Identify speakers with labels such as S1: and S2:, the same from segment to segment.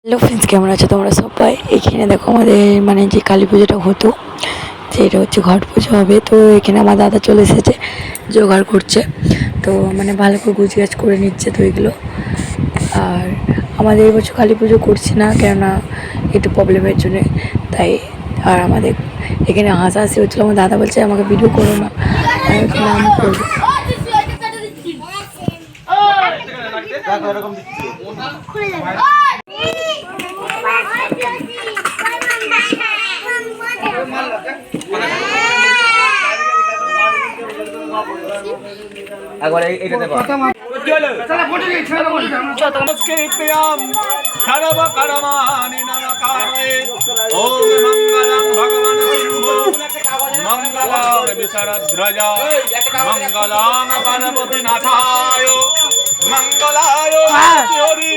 S1: Hello friends, কেমন আছো তোমরা সবাই? এখানে দেখো আমাদের মানে যে কালী পুজোটা হতো, যেটা হচ্ছে ঘট পুজো হবে। তো এখানে আমার দাদা চলে এসেছে, জোগাড় করছে। তো মানে ভালো করে গুছগাছ করে নিচ্ছে তো এগুলো। আর আমাদের এই বছর কালী পুজো করছি না, কেননা একটু প্রবলেমের জন্যে, তাই। আর আমাদের এখানে হাসাহাসি হচ্ছিলো, আমার দাদা বলছে আমাকে ভিডিও করো না, আমি বলছি না, আমি করবো।
S2: একবার এইটাতে সর্বকর্মাণি নমঃ ওম মঙ্গলং ভগবান বিষ্ণু মঙ্গলং বিশরধ্বজ মঙ্গলং গণপতি নাথায় মঙ্গলায় হরি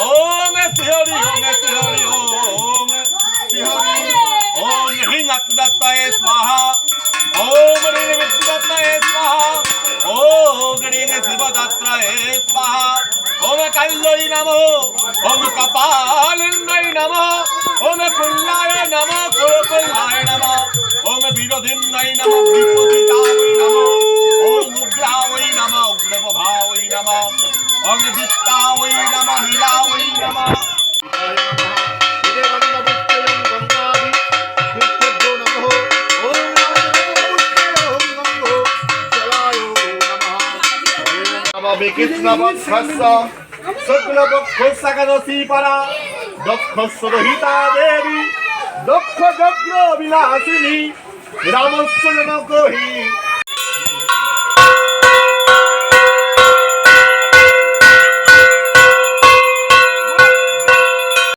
S2: ওম হরি ওম হরি ওম হরি ওম হিং দত্তায় স্বাহা ओम ह्रीं विद्युदत्तये स्वाहा ओम ह्रीं शिवदत्तये स्वाहा ओम कल्लोई नमः ओम कपालिन्दै नमः ओम कुल्लाय नमः कुलकुल्लाय नमः ओम विरोधिन्दै नमः विपोषितायै नमः ओम उग्रायै नमः उग्रप्रभायै नमः ओम दित्तायै नमः नीलायै नमः বিকৃষ্ণবক্ষস্য শুক্লপক্ষস্যকাদশী পরা দক্ষস্য রহিতা দেবী দক্ষ যজ্ঞ বিলাসিনী রামস্য নমঃ।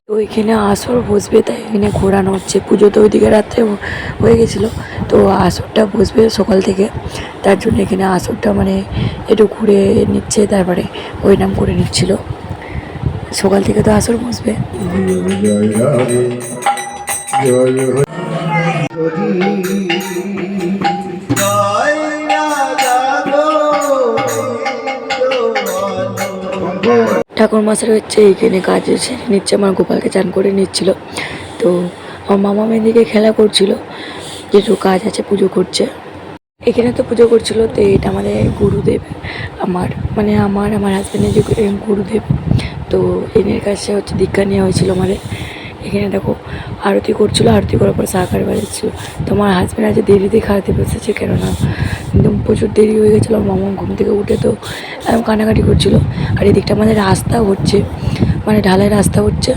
S1: তো এখানে আসর বসবে, তাই এখানে ঘোরানো হচ্ছে। পুজো তো ওইদিকে রাত্রে হয়ে গেছিলো, তো আসরটা বসবে সকাল থেকে, তার জন্য এখানে আসরটা মানে একটু ঘুরে নিচ্ছে, তারপরে ওই নাম করে নিচ্ছিল। সকাল থেকে তো আসর বসবে। ঠাকুর মশাই হচ্ছে এইখানে কাজ সেরে নিচ্ছে, আমার গোপালকে চান করে নিচ্ছিল। তো আমার মামা মেয়েদিকে খেলা করছিল, যেটু কাজ আছে পুজো করছে। এখানে তো পুজো করছিল, তো এটা আমাদের গুরুদেব, আমার হাজব্যান্ডের যে গুরুদেব। তো এনের কাছে হচ্ছে দীক্ষা নেওয়া হয়েছিল আমাদের। এখানে দেখো আরতি করছিলো, আরতি করার পর সাকার বাজাচ্ছিলো। তো আমার হাজব্যান্ড আজ দেরিতে খাওয়াতে বসেছে, কেননা একদম প্রচুর দেরি হয়ে গেছিলো। মামা ঘুম থেকে উঠে তো কানাকাটি করছিলো। আর এদিকটা আমাদের রাস্তা হচ্ছে, মানে ঢালাই রাস্তা হচ্ছে।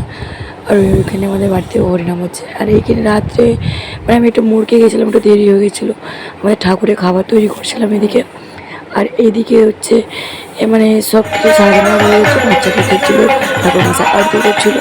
S1: আর ওইখানে আমাদের বাড়িতে হরিনাম হচ্ছে। আর এইখানে রাত্রে মানে আমি একটু মুড়কে গেছিলাম, একটু দেরি হয়ে গেছিলো। আমাদের ঠাকুরের খাবার তৈরি করছিলাম এদিকে। আর এদিকে হচ্ছে মানে সব কিছু সাজানো হয়ে গেছে, বাচ্চাটা খেলছিলো, ঠাকুর মশাই আরতি করছিলো।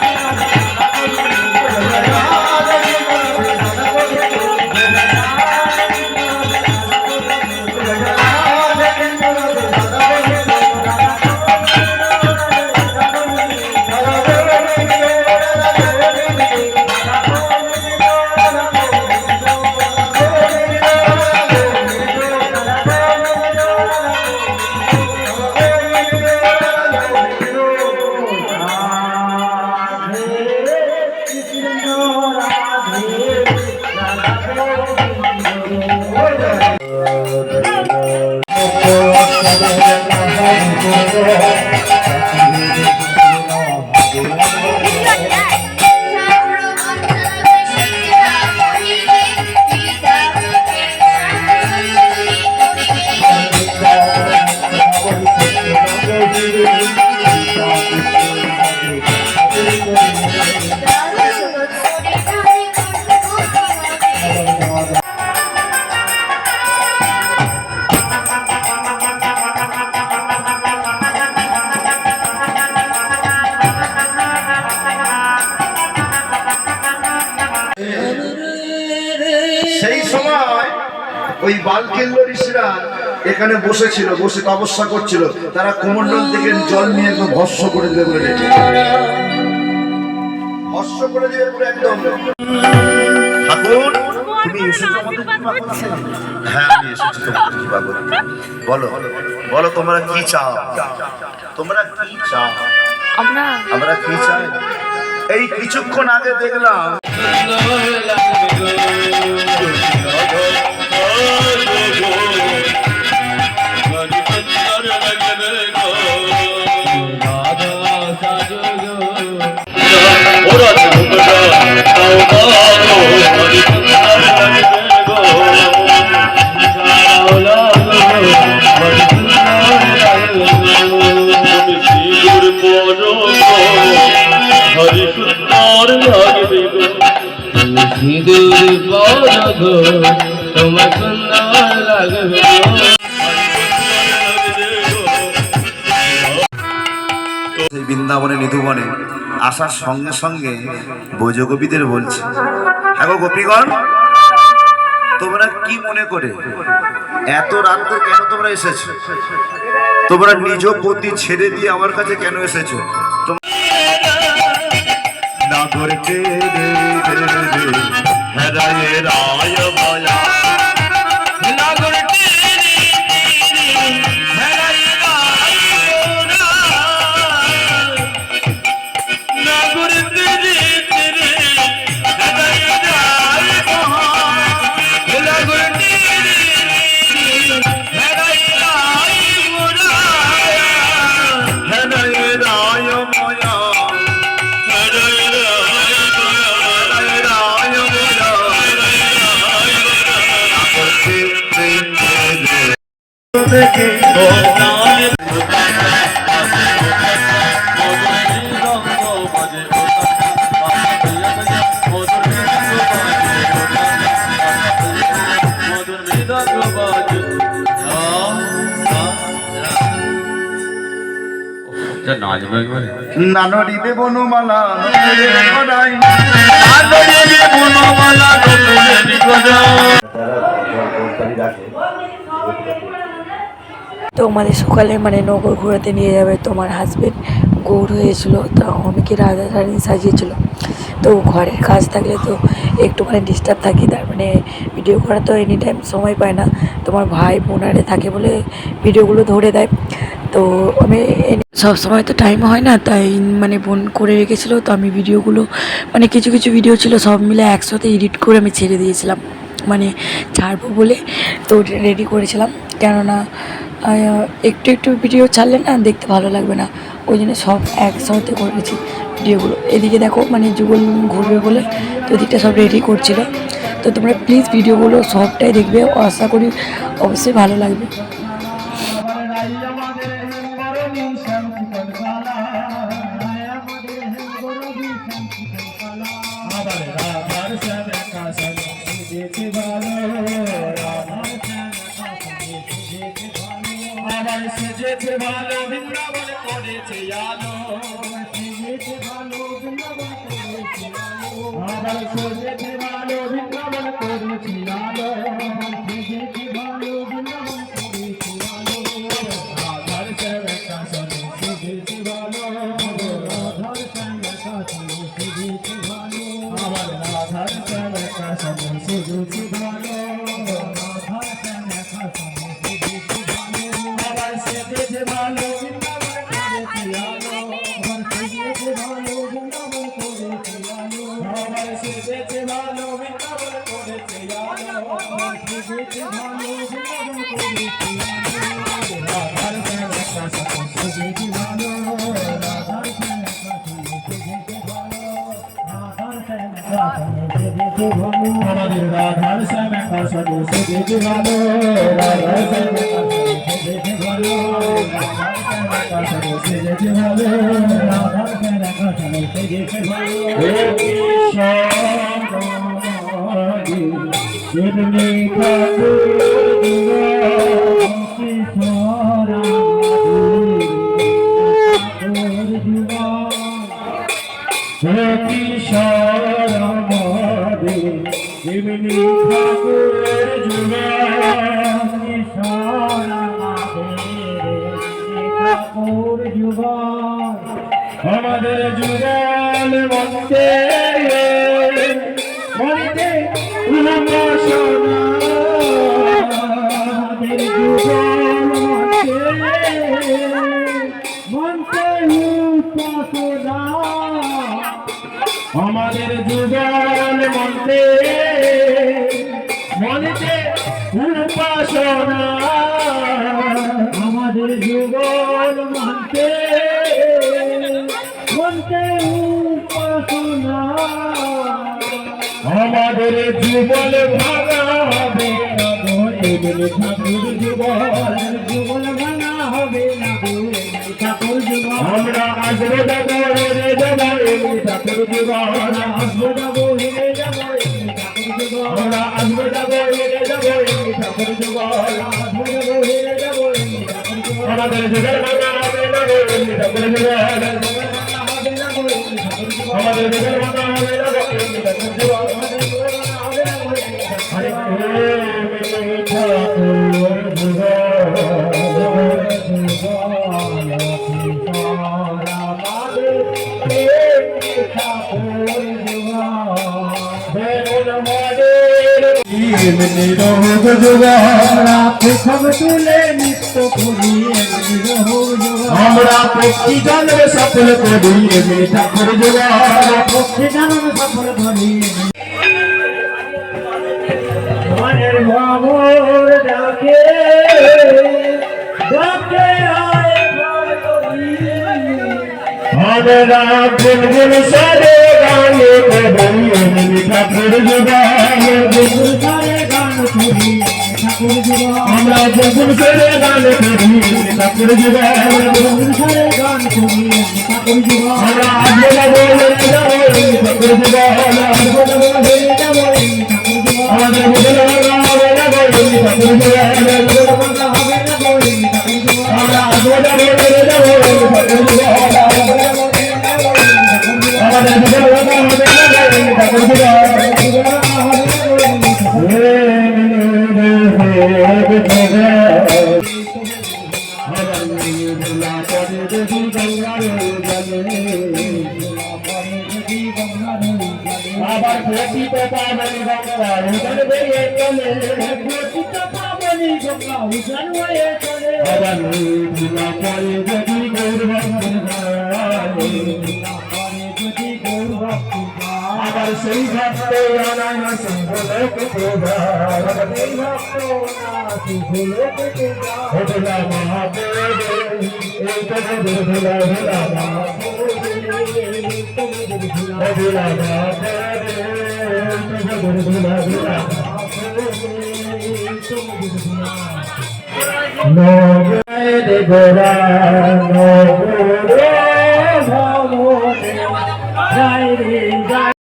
S3: সেই সময় ওই বালকেল্য ঋষিরা এখানে বসেছিল, বসে তপস্যা করছিল। তারা কোমণ্ডল থেকে জল নিয়ে একদম ভস্য করে দেবে বলে ভস্য করে দেবে পুরো একদম। ঠাকুর তুমি এসেছো আমাদের কৃপা করতে? হ্যাঁ আমি এসেছি তোমাদের কৃপা করতে। বলো বলো তোমরা কি চাও? তোমরা কি চাও?
S1: আমরা
S3: কি চাই? এই কিছুক্ষণ আগে দেখলাম
S4: তোমার সুন্দর লাগবে
S3: সেই বৃন্দাবনে নিধুবনে আসার সঙ্গে সঙ্গে ব্রজগোপীদের বলছে, হ্যাঁ গো গোপীগণ, তোমরা কি মনে করে এত রাত্রে কেন তোমরা এসেছো? তোমরা নিজ পতি ছেড়ে দিয়ে আমার কাছে কেন এসেছো? নাগরকে হেরায়ে রায় মায়া নানরিবে বনমালা
S1: তো আমাদের সকালে মানে নগর ঘোরাতে নিয়ে যাবে, তোমার হাজবেন্ড গৌড় হয়েছিল, তা অনেকে রাধা রানী সাজিয়েছিল। তো ঘরের কাজ থাকলে তো একটুখানি ডিস্টার্ব থাকি, তার মানে ভিডিও করা তো এনি টাইম সময় পায় না। তোমার ভাই বোনারে থাকে বলে ভিডিওগুলো ধরে দেয়, তো আমি সব সময় তো টাইম হয় না, তাই মানে বোন করে রেখেছিলো। তো আমি ভিডিওগুলো মানে কিছু কিছু ভিডিও ছিল সব মিলে একসাথে এডিট করে আমি ছেড়ে দিয়েছিলাম, মানে ছাড়বো বলে। তো রেডি করেছিলাম, কেননা একটু একটু ভিডিও ছাড়লে না দেখতে ভালো লাগবে না, ওই জন্য সব একসাথে করেছি ভিডিওগুলো। এদিকে দেখো মানে যুগল ঘুরবে বলে তো এদিকটা সব রেডি করছিল। তো তোমরা প্লিজ ভিডিওগুলো সবটাই দেখবে, আশা করি অবশ্যই ভালো লাগবে।
S4: সেজেছে ভালো বৃন্দাবন করেছে আলো, সেজেছে ভালো বৃন্দাবন করেছে আলো, আবার সেজেছে ভালো বৃন্দাবন করেছে আলো, সেজেছে ভালো বৃন্দাবন করেছে আলো। রাধার সেবকা সনে সেজেছে ভালো, রাধার সেবকা সনে সেজেছে ভালো, আবার রাধার সেবকা সনে সেজেছে ভালো, রাধার সেবকা সনে সেজেছে ভালো। সেজেছে ভালো বৃন্দাবন করেছে আলো, আবার সেজেছে ভালো বৃন্দাবন করেছে আলো, আবার সেজেছে ভালো বৃন্দাবন করেছে আলো, আবার সেজেছে ভালো বৃন্দাবন করেছে আলো। রাধার সেবকা সনে সেজেছে ভালো, রাধার সেবকা সনে সেজেছে ভালো, রাধার সেবকা সনে সেজেছে ভালো, আমাদের রাধার সেবকা সনে সেজেছে ভালো, রাধার সেবকা সনে সেজেছে ভালো, রাধার সেবকা সনে সেজেছে ভালো, রাধার সেবকা সনে সেজেছে ভালো। হে কৃষ্ণ শিবনি ঠাকুর কিশোরা হে কিশোরা শিবনি ঠাকুর যুগা কিশোরা ঠাকুর যুগা আমাদের যুগল মন্তে মন্তে উপাসনা, আমাদের যুগল মন্তে মন্তে উপাসনা, আমাদের যুগল মন্ত্রে মনেতে উপাসনা, আমাদের যুগল মন্ত্রে মন্ত্রে উপাসনা, আমাদের যুগল ভাঙা হবে না গো এমনি ঠাকুর যুগল, যুগল ভাঙা হবে না গো এমনি ঠাকুর যুগল। আমরা আসবো যাবো হেরে যাবো এমনি ঠাকুর যুগল, আসবো যাবো হেরে যাবো এমনি ঠাকুর যুগল, আমরা আসবো যাবো হেরে যাবো এমনি ঠাকুর যুগল, আসবো যাবো হেরে যাবো এমনি ঠাকুর যুগল। আমাদের যুগল ভাঙা হবে না গো এমনি ঠাকুর যুগল, আমাদের যুগল ভাঙা হবে না গো এমনি ঠাকুর যুগল। হরে তুলে নিত্য করি আমরা পক্ষী জন্মে সফল করি এমনি ঠাকুর জোগাড়, পক্ষী জন্মে সফল করি মনের ভাবর ডাকে ডাকে আয় ভাবরি, আমরা গুনগুন সারে গানে করি এমনি ঠাকুর জোগাড়, গুনগুন সারে গান করি ঠাকুর জোগাড়, আমরা গুনগুন সারে গান করি ঠাকুর জোগাড়, গুনগুন সারে গান করি ঠাকুর জোগাড়, আমরা আজকে যাবো ঠাকুর জোগাড়, আজকে যাবো ঠাকুর জোগাড়, আমাদের বুঝলে হবে না গৌরী ঠাকুর জোগাড়, হবে না গৌরী ঠাকুর জোগাড়, আমরা আজকে যাবো ঠাকুর জোগাড়, আমাদের বুঝলে হবে না গৌরী ঠাকুর জোগাড়। আবার প্রতীত পাবনি গঙ্গা উজান হয়ে চলে, প্রতীত পাবনি গঙ্গা উজান হয়ে চলে, আবার ধুলা পরে যদি গৌর ভক্তি আবার সেই ভক্ত আনায় সিংহলোক প্রধান, সেই ভক্ত সিংহলোক প্রধান মহাদেব এই তো ধুলা ধুলা ধুলা নগরে গোরা নগরে ভবনে জয় রে জয়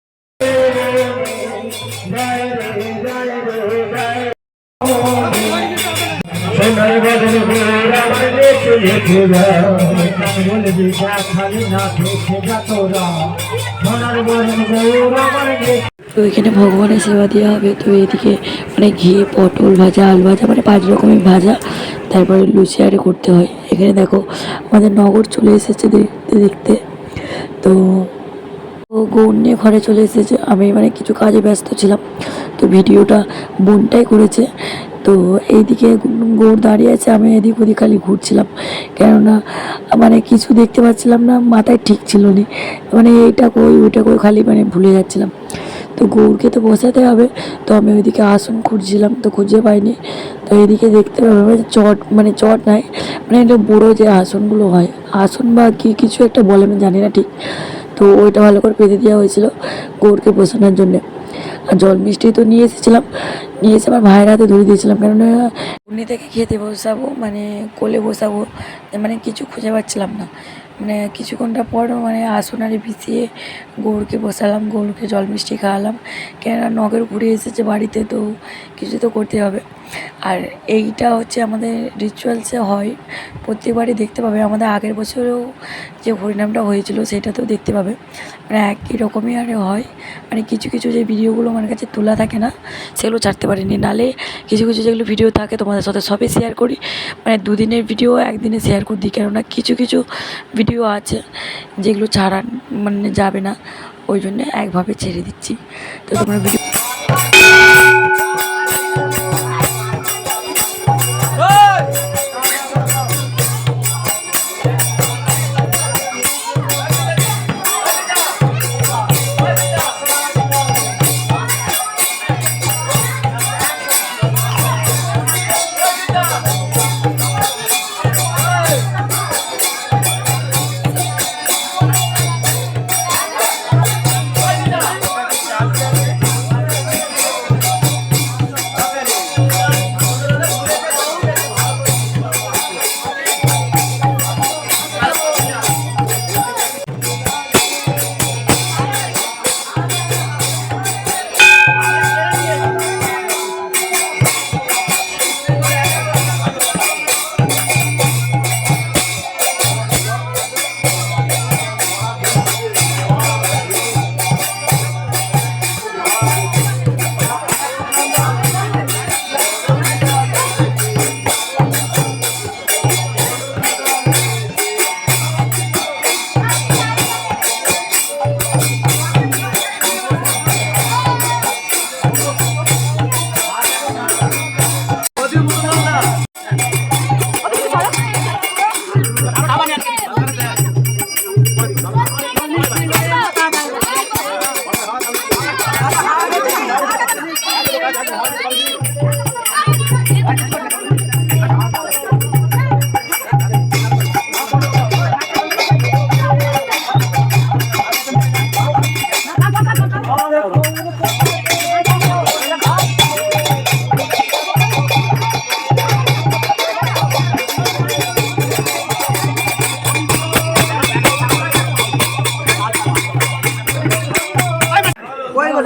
S4: জয় রে জয় রে জয় সোনার বদন গোরা মানে চলে ঘোরা বলে দিশা খালি না দেখে যা তোরা সোনার বদন গোরা মানে।
S1: তো এখানে ভগবানের সেবা দেওয়া হবে। তো এদিকে মানে ঘি, পটল ভাজা, আলু ভাজা, মানে 5 রকমের ভাজা, তারপরে লুচি আরে করতে হয়। এখানে দেখো আমাদের নগর চলে এসেছে দেখতে দেখতে। তো গৌর নিয়ে ঘরে চলে এসেছে, আমি মানে কিছু কাজে ব্যস্ত ছিলাম, তো ভিডিওটা বোনটাই করেছে। তো এইদিকে গৌর দাঁড়িয়ে আছে, আমি এদিক ওদিক খালি ঘুরছিলাম, কেননা মানে কিছু দেখতে পাচ্ছিলাম না, মাথায় ঠিক ছিল না, মানে এইটা কই ওইটা কই খালি মানে ভুলে যাচ্ছিলাম। তো গৌরকে তো বসাতে হবে, তো আমি ওইদিকে আসন খুঁজছিলাম, তো খুঁজে পাইনি। তো এইদিকে দেখতে পাবে চট, মানে চট নাই, মানে এটা বড়ো যে আসনগুলো হয়, আসন বা কি কিছু একটা বলে আমি জানি না ঠিক, তো ওইটা ভালো করে পেতে দেওয়া হয়েছিল গৌরকে বসানোর জন্যে। আর জল মিষ্টি তো নিয়ে এসেছিলাম, নিয়ে এসে আমার ভাইয়ের হাতে ধরে দিয়েছিলাম, কেননা উনি থেকে খেতে বসাবো, মানে কোলে বসাবো, মানে কিছু খুঁজে পাচ্ছিলাম না। মানে কিছুক্ষণটা পর মানে আসনারে বিছিয়ে গৌরকে বসালাম, গৌরকে জল মিষ্টি খাওয়ালাম, কেননা নগর ঘুরে এসেছে বাড়িতে, তো কিছু তো করতে হবে। আর এইটা হচ্ছে আমাদের রিচুয়ালসে হয়, প্রত্যেকবারই দেখতে পাবে। আমাদের আগের বছরেও যে হরিনামটা হয়েছিল সেটা তো দেখতে পাবে, মানে একই রকমই আরে হয়। মানে কিছু কিছু যে ভিডিওগুলো আমার কাছে তোলা থাকে না, সেগুলো ছাড়তে পারিনি, নালে কিছু কিছু যেগুলো ভিডিও থাকে তোমাদের সাথে সবই শেয়ার করি, মানে 2 দিনের ভিডিও একদিনে শেয়ার করে দিই, কেননা কিছু কিছু ভিডিও আছে যেগুলো ছাড়া মানে যাবে না, ওই জন্য একভাবে ছেড়ে দিচ্ছি। তো তোমরা ভিডিও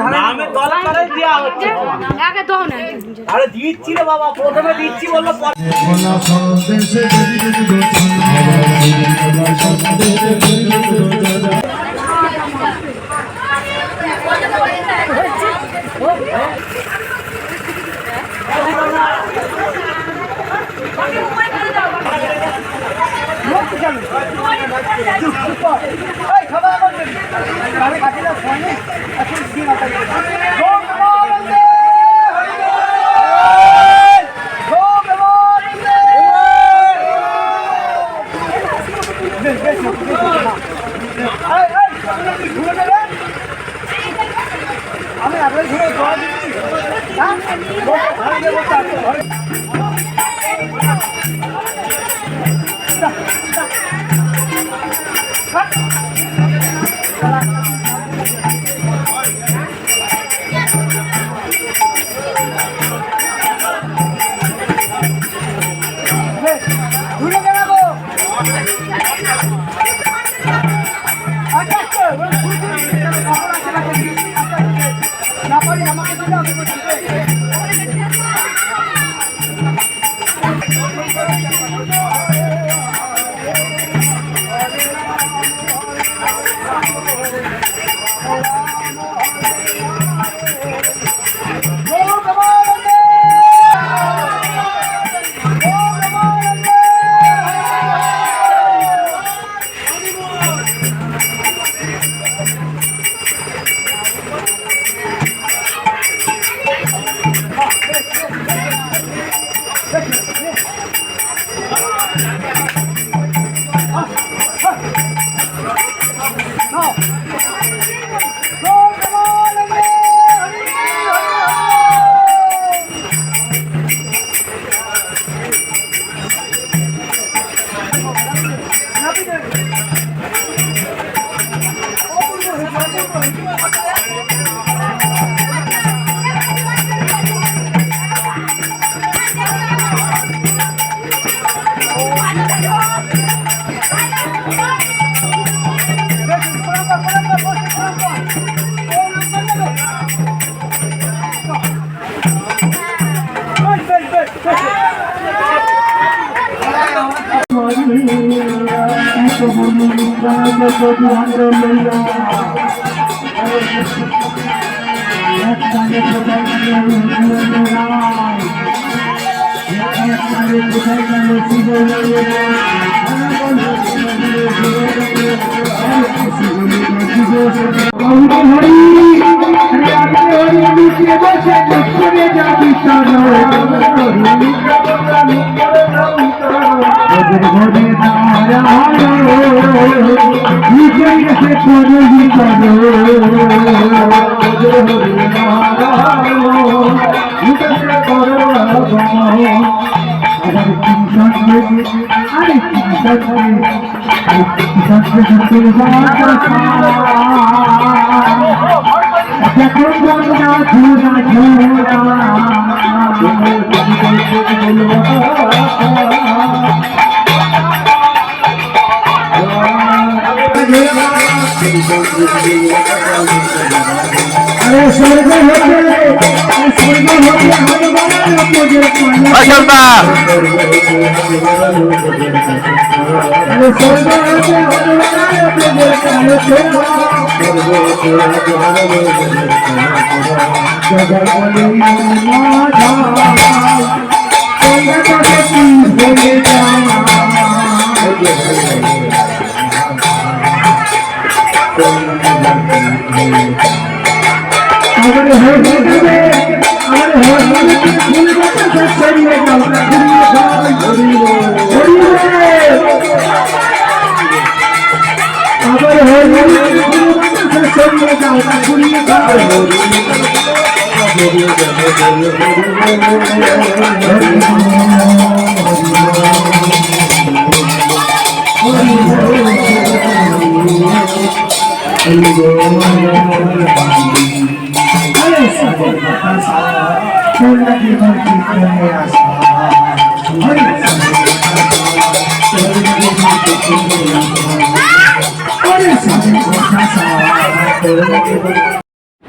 S4: নামের দরকারে দেওয়া হচ্ছে আরে দিচ্ছি রে বাবা, প্রথমে দিচ্ছি বললো আমি আপনার ঘুরে দোয়া দিচ্ছি। ঘুরে বেড়াবো না পারি আমাকে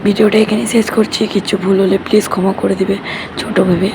S1: ভিডিওটা এখানে শেষ করছি। কিছু ভুল হলে প্লিজ ক্ষমা করে দিবে ছোট ভেবে।